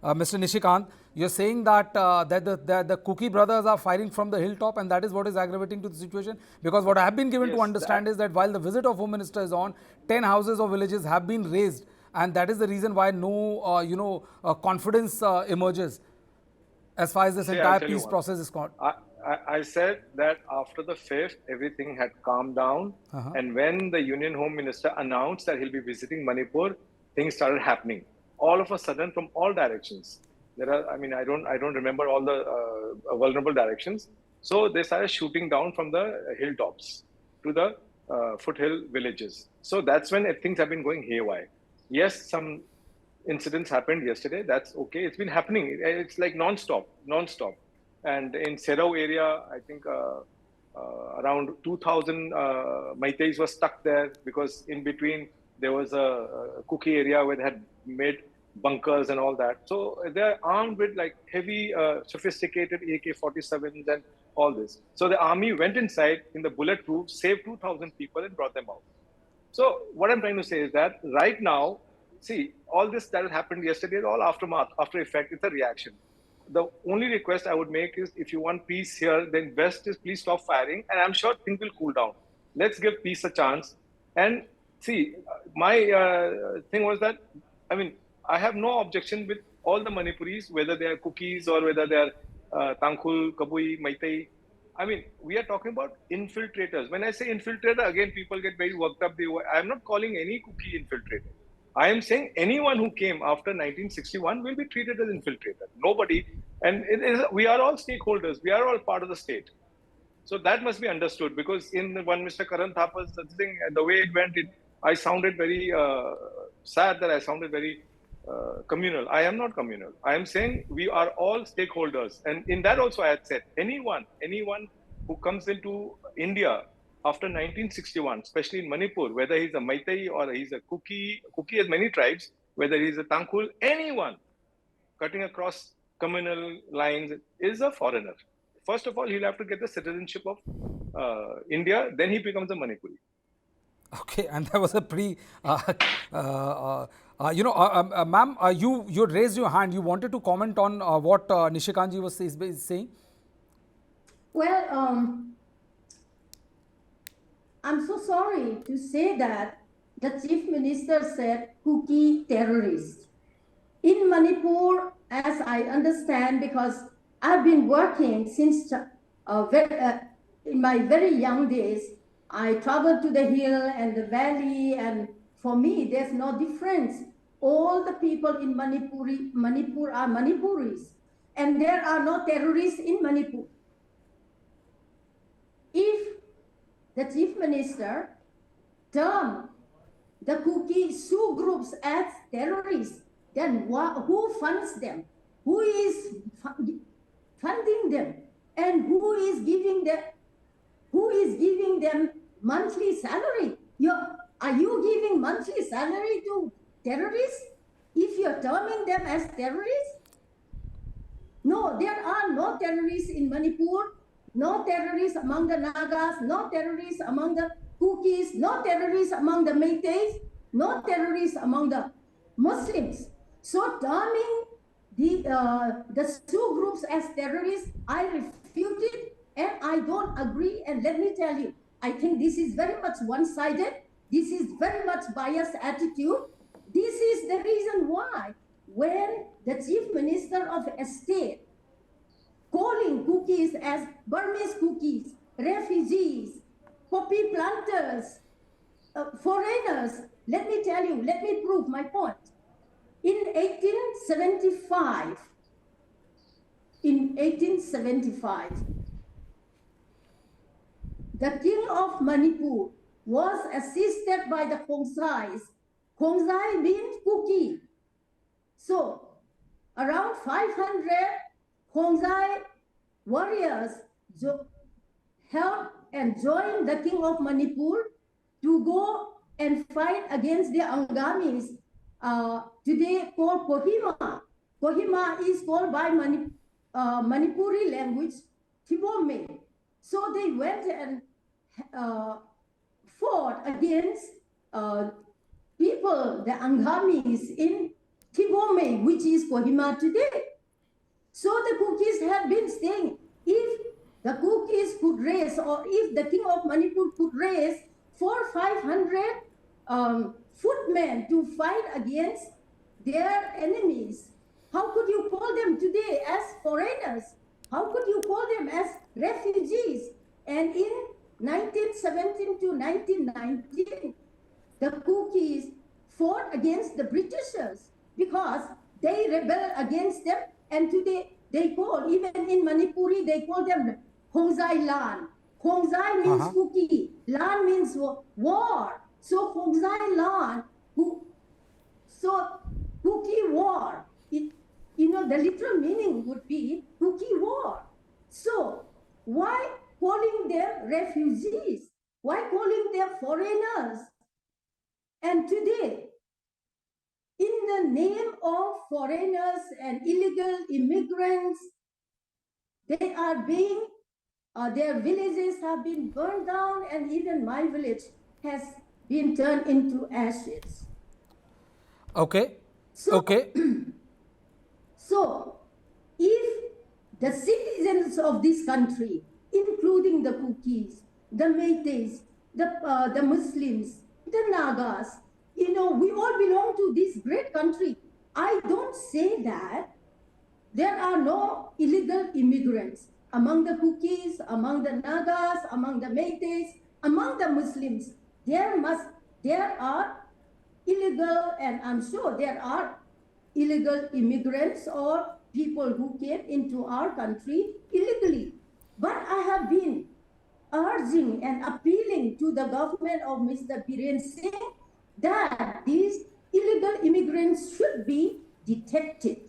Mr. Nishikant, you're saying that that the Kuki brothers are firing from the hilltop, and that is what is aggravating to the situation. Because what I have been given to Yes, understand is that while the visit of Home Minister is on, 10 houses or villages have been razed, and that is the reason why no confidence emerges as far as this I'll entire tell you peace one. process is concerned. I said that after the 5th, everything had calmed down. And when the Union Home Minister announced that he'll be visiting Manipur, things started happening. All of a sudden, from all directions. I don't remember all the vulnerable directions. So they started shooting down from the hilltops to the foothill villages. So that's when things have been going haywire. Yes, some incidents happened yesterday. That's okay. It's been happening. It's like non-stop. And in Serau area, I think around 2,000 Meiteis were stuck there because in between there was a Kuki area where they had made bunkers and all that. So they're armed with like heavy, sophisticated AK-47s and all this. So the army went inside in the bulletproof, saved 2,000 people and brought them out. So what I'm trying to say is that right now, see, all this that happened yesterday is all aftermath, after effect. It's a reaction. The only request I would make is if you want peace here, then best is please stop firing. And I'm sure things will cool down. Let's give peace a chance. And see, my thing was that, I have no objection with all the Manipuris, whether they are Kukis or whether they are Tangkhul, Kabui, Meitei. We are talking about infiltrators. When I say infiltrator, again, people get very worked up. I'm not calling any Kuki infiltrator. I am saying anyone who came after 1961 will be treated as infiltrator. Nobody, and we are all stakeholders. We are all part of the state. So that must be understood because in one Mr. Karan Thapa's thing, the way it went, I sounded very sad that I sounded very communal. I am not communal. I am saying we are all stakeholders. And in that also I had said, anyone who comes into India after 1961, especially in Manipur, whether he's a Meitei or he's a Kuki has many tribes, whether he's a Tangkhul, anyone cutting across communal lines is a foreigner. First of all, he'll have to get the citizenship of India, then he becomes a Manipuri. Okay, and that was a pretty, ma'am, you raised your hand. You wanted to comment on what Nishikantji was saying. Well, I'm so sorry to say that the Chief Minister said Kuki terrorist. In Manipur, as I understand, because I've been working since in my very young days, I traveled to the hill and the valley, and for me, there's no difference. All the people in Manipur are Manipuris, and there are no terrorists in Manipur. If the Chief Minister termed the Kuki Sioux groups as terrorists, then who funds them? Who is funding them? And who is giving them monthly salary? Are you giving monthly salary to terrorists if you're terming them as terrorists? No, there are no terrorists in Manipur, no terrorists among the Nagas, no terrorists among the Kukis, no terrorists among the Meiteis, no terrorists among the Muslims. So terming the Sioux groups as terrorists, I refute it and I don't agree. And let me tell you, I think this is very much one-sided. This is very much biased attitude. This is the reason why when the Chief Minister of a state calling Kukis as Burmese Kukis, refugees, poppy planters, foreigners, let me tell you, let me prove my point. In 1875, the king of Manipur was assisted by the Khongsais. Khongsai means Kuki. So around 500 Khongsai warriors helped and joined the king of Manipur to go and fight against the Angamis, today called Kohima. Kohima is called by Manipuri language Thibome. So they went and fought against people, the Angamis in Thibome, which is Kohima today. So the Kukis have been saying, if the Kukis could raise, or if the king of Manipur could raise 400-500 footmen to fight against their enemies, how could you call them today as foreigners? How could you call them as refugees? And in 1917 to 1919, the Kukis fought against the Britishers because they rebelled against them, and today they call, even in Manipuri, they call them Hongzai Lan. Hongzai means Kuki, Lan means war. So Hongzai Lan, so Kuki war. The literal meaning would be Kuki war. So why calling them refugees? Why calling them foreigners? And today, in the name of foreigners and illegal immigrants, they are being, their villages have been burned down, and even my village has been turned into ashes. Okay. So, Okay. So, if the citizens of this country, including the Kukis, the Meiteis, the Muslims, the Nagas, we all belong to this great country. I don't say that there are no illegal immigrants among the Kukis, among the Nagas, among the Meiteis, among the Muslims. There are illegal, and I'm sure there are illegal immigrants or people who came into our country illegally. But I have been urging and appealing to the government of Mr. Biren Singh that these illegal immigrants should be detected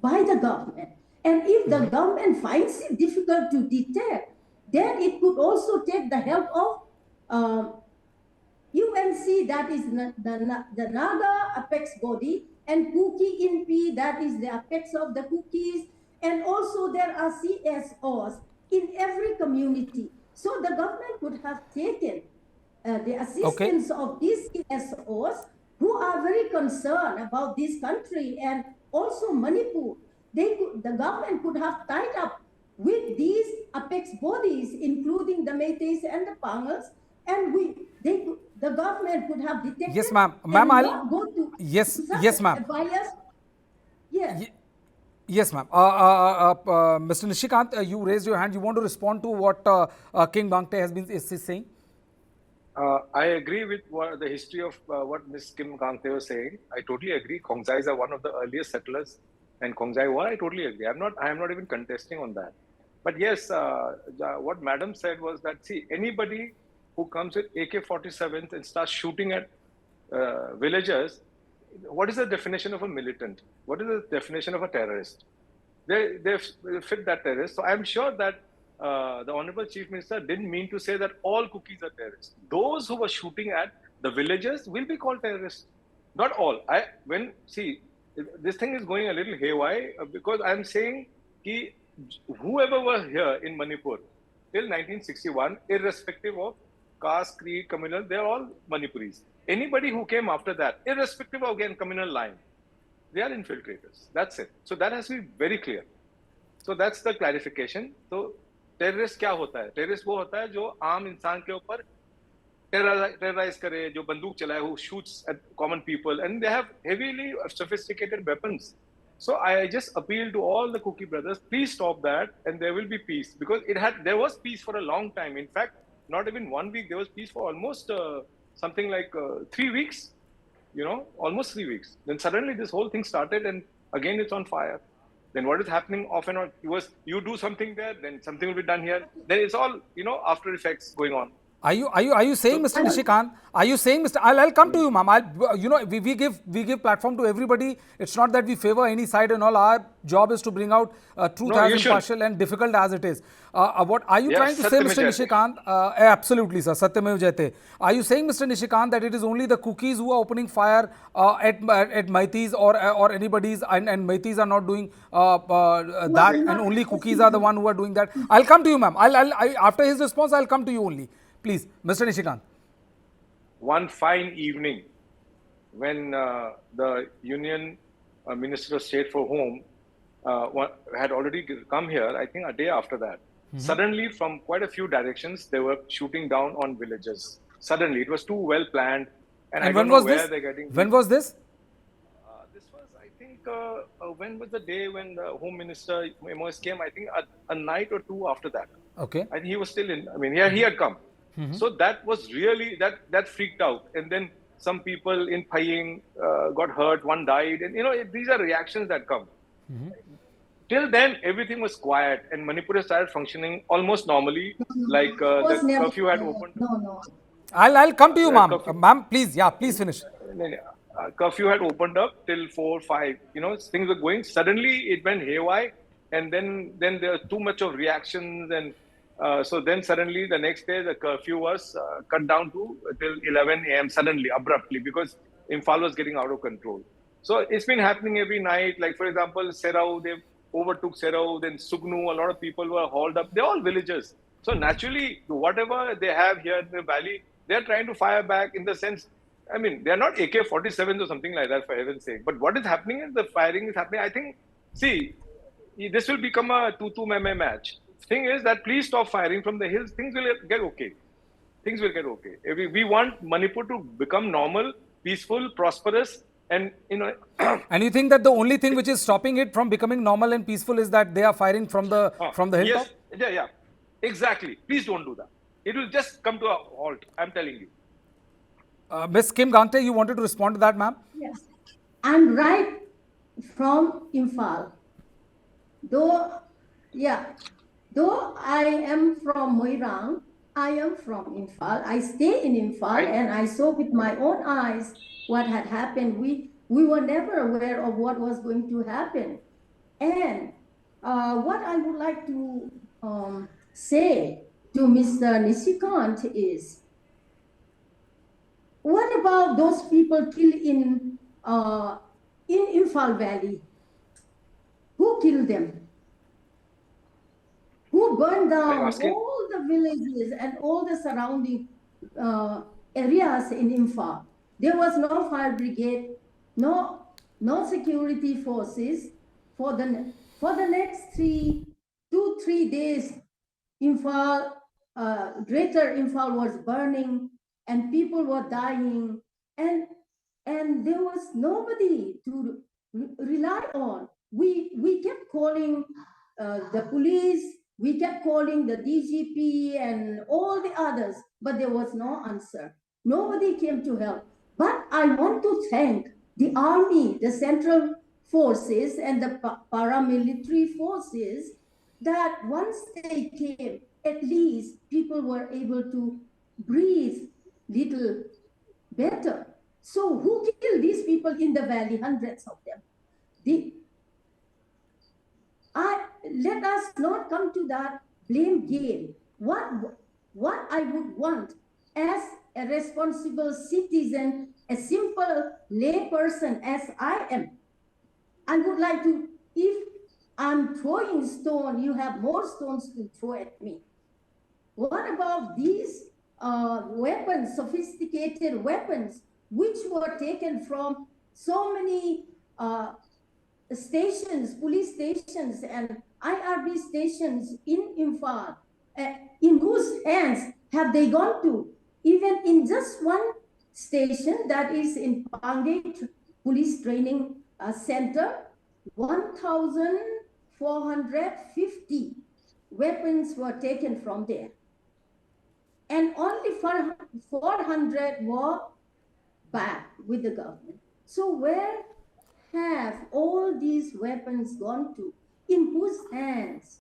by the government. And if the government finds it difficult to detect, then it could also take the help of UNC, that is the Naga apex body, and Kuki INPI, that is the apex of the Kukis, and also there are CSOs in every community. So the government could have taken the assistance of these CSOs who are very concerned about this country and also Manipur. The government could have tied up with these apex bodies, including the Meiteis and the Pangals, and the government could have detected. Yes, ma'am. Ma'am, yes, ma'am. Yes. Yes, ma'am. Mr. Nishikant, you raised your hand. You want to respond to what King Gangte is saying? I agree with the history of what Ms. Kim Gangte was saying. I totally agree. Khongzais are one of the earliest settlers, and Khongzai war, I totally agree. I am not even contesting on that. But yes, what Madam said was that, see, anybody who comes with AK-47s and starts shooting at villagers, what is the definition of a militant? What is the definition of a terrorist? They fit that terrorist. So I'm sure that the Honorable Chief Minister didn't mean to say that all Kukis are terrorists. Those who were shooting at the villagers will be called terrorists. Not all. This thing is going a little haywire because I'm saying that whoever were here in Manipur till 1961, irrespective of caste, creed, communal, they're all Manipuris. Anybody who came after that, irrespective of, again, communal line, they are infiltrators. That's it. So that has to be very clear. So that's the clarification. So terrorist क्या होता है? Terrorist वो होता है जो आम इंसान के ऊपर terrorize करे, जो बंदूक चलाए, who shoots at common people, and they have heavily sophisticated weapons. So I just appeal to all the Kuki brothers, please stop that, and there will be peace, because there was peace for a long time. In fact, not even 1 week, there was peace for almost something like 3 weeks. Almost 3 weeks. Then suddenly this whole thing started, and again it's on fire. Then what is happening off and on? You do something there, then something will be done here. Then it's all, after effects going on. Are you saying, Mr. Nishikant? Are you saying, Mr. I'll come to you, ma'am. We give platform to everybody. It's not that we favor any side and all. Our job is to bring out truth as impartial and difficult as it is. What are you trying to say, Mr. Nishikant? Absolutely, sir. Satyamev Jayate. Are you saying, Mr. Nishikant, that it is only the Kukis who are opening fire at Meiteis or anybody's, and Meiteis are not doing that, and only Kukis are the one who are doing that? I'll come to you, ma'am. After his response, I'll come to you only. Please, Mr. Nishikant. One fine evening, when the Union Minister of State for Home, had already come here, I think a day after that. Suddenly, from quite a few directions, they were shooting down on villages. Suddenly, it was too well planned, and I And when don't know was where this? they're getting When these. was this? This was, I think, when was the day when the Home Minister MOS came? I think a night or two after that. Okay. I think he was still in. I mean, he had come. So that was really that freaked out. And then some people in Paying got hurt. One died, and these are reactions that come. Till then, everything was quiet, and Manipur started functioning almost normally. Like It was the never, curfew had opened. no. I'll come to you, ma'am. Curfew. Ma'am, please, yeah, please finish. Curfew had opened up till 4, 5. Things were going. Suddenly, it went haywire, and then there was too much of reactions, and so then suddenly the next day the curfew was cut down to till 11 a.m. suddenly, abruptly, because Imphal was getting out of control. So it's been happening every night. Like for example, Serau, they overtook Serau, then Sugnu. A lot of people were hauled up. They're all villagers. So naturally, whatever they have here in the valley, they're trying to fire back in the sense. I mean, they're not AK-47s or something like that, for heaven's sake. But what is happening is the firing is happening. I think, see, this will become a tutu meme match. Thing is that please stop firing from the hills. Things will get okay. Things will get okay. We want Manipur to become normal, peaceful, prosperous, and And you think that the only thing which is stopping it from becoming normal and peaceful is that they are firing from the hilltop? Yes, yeah, exactly. Please don't do that. It will just come to a halt. I'm telling you. Miss Kim Gangte, you wanted to respond to that, ma'am? Yes. And right from Imphal, though I am from Moirang, I am from Imphal. I stay in Imphal, and I saw with my own eyes what had happened. We were never aware of what was going to happen. And what I would like to say to Mr. Nishikant is, what about those people killed in Imphal Valley? Who killed them? Who burned down all the villages and all the surrounding areas in Imphal? There was no fire brigade, no security forces. For the next 2-3 days, Imphal, Greater Imphal was burning, and people were dying, and there was nobody to rely on. We kept calling the police, we kept calling the DGP and all the others, but there was no answer. Nobody came to help. But I want to thank the army, the central forces, and the paramilitary forces, that once they came, at least people were able to breathe little better. So who killed these people in the valley? Hundreds of them. Let us not come to that blame game. What I would want as a responsible citizen, a simple lay person as I am, I would like to, if I'm throwing stone, you have more stones to throw at me. What about these weapons, sophisticated weapons, which were taken from so many stations, police stations and IRB stations in Imphal? In whose hands have they gone to? Even in just one station, that is in Pange Police Training Center, 1,450 weapons were taken from there. And only 400 were back with the government. So where have all these weapons gone to? In whose hands?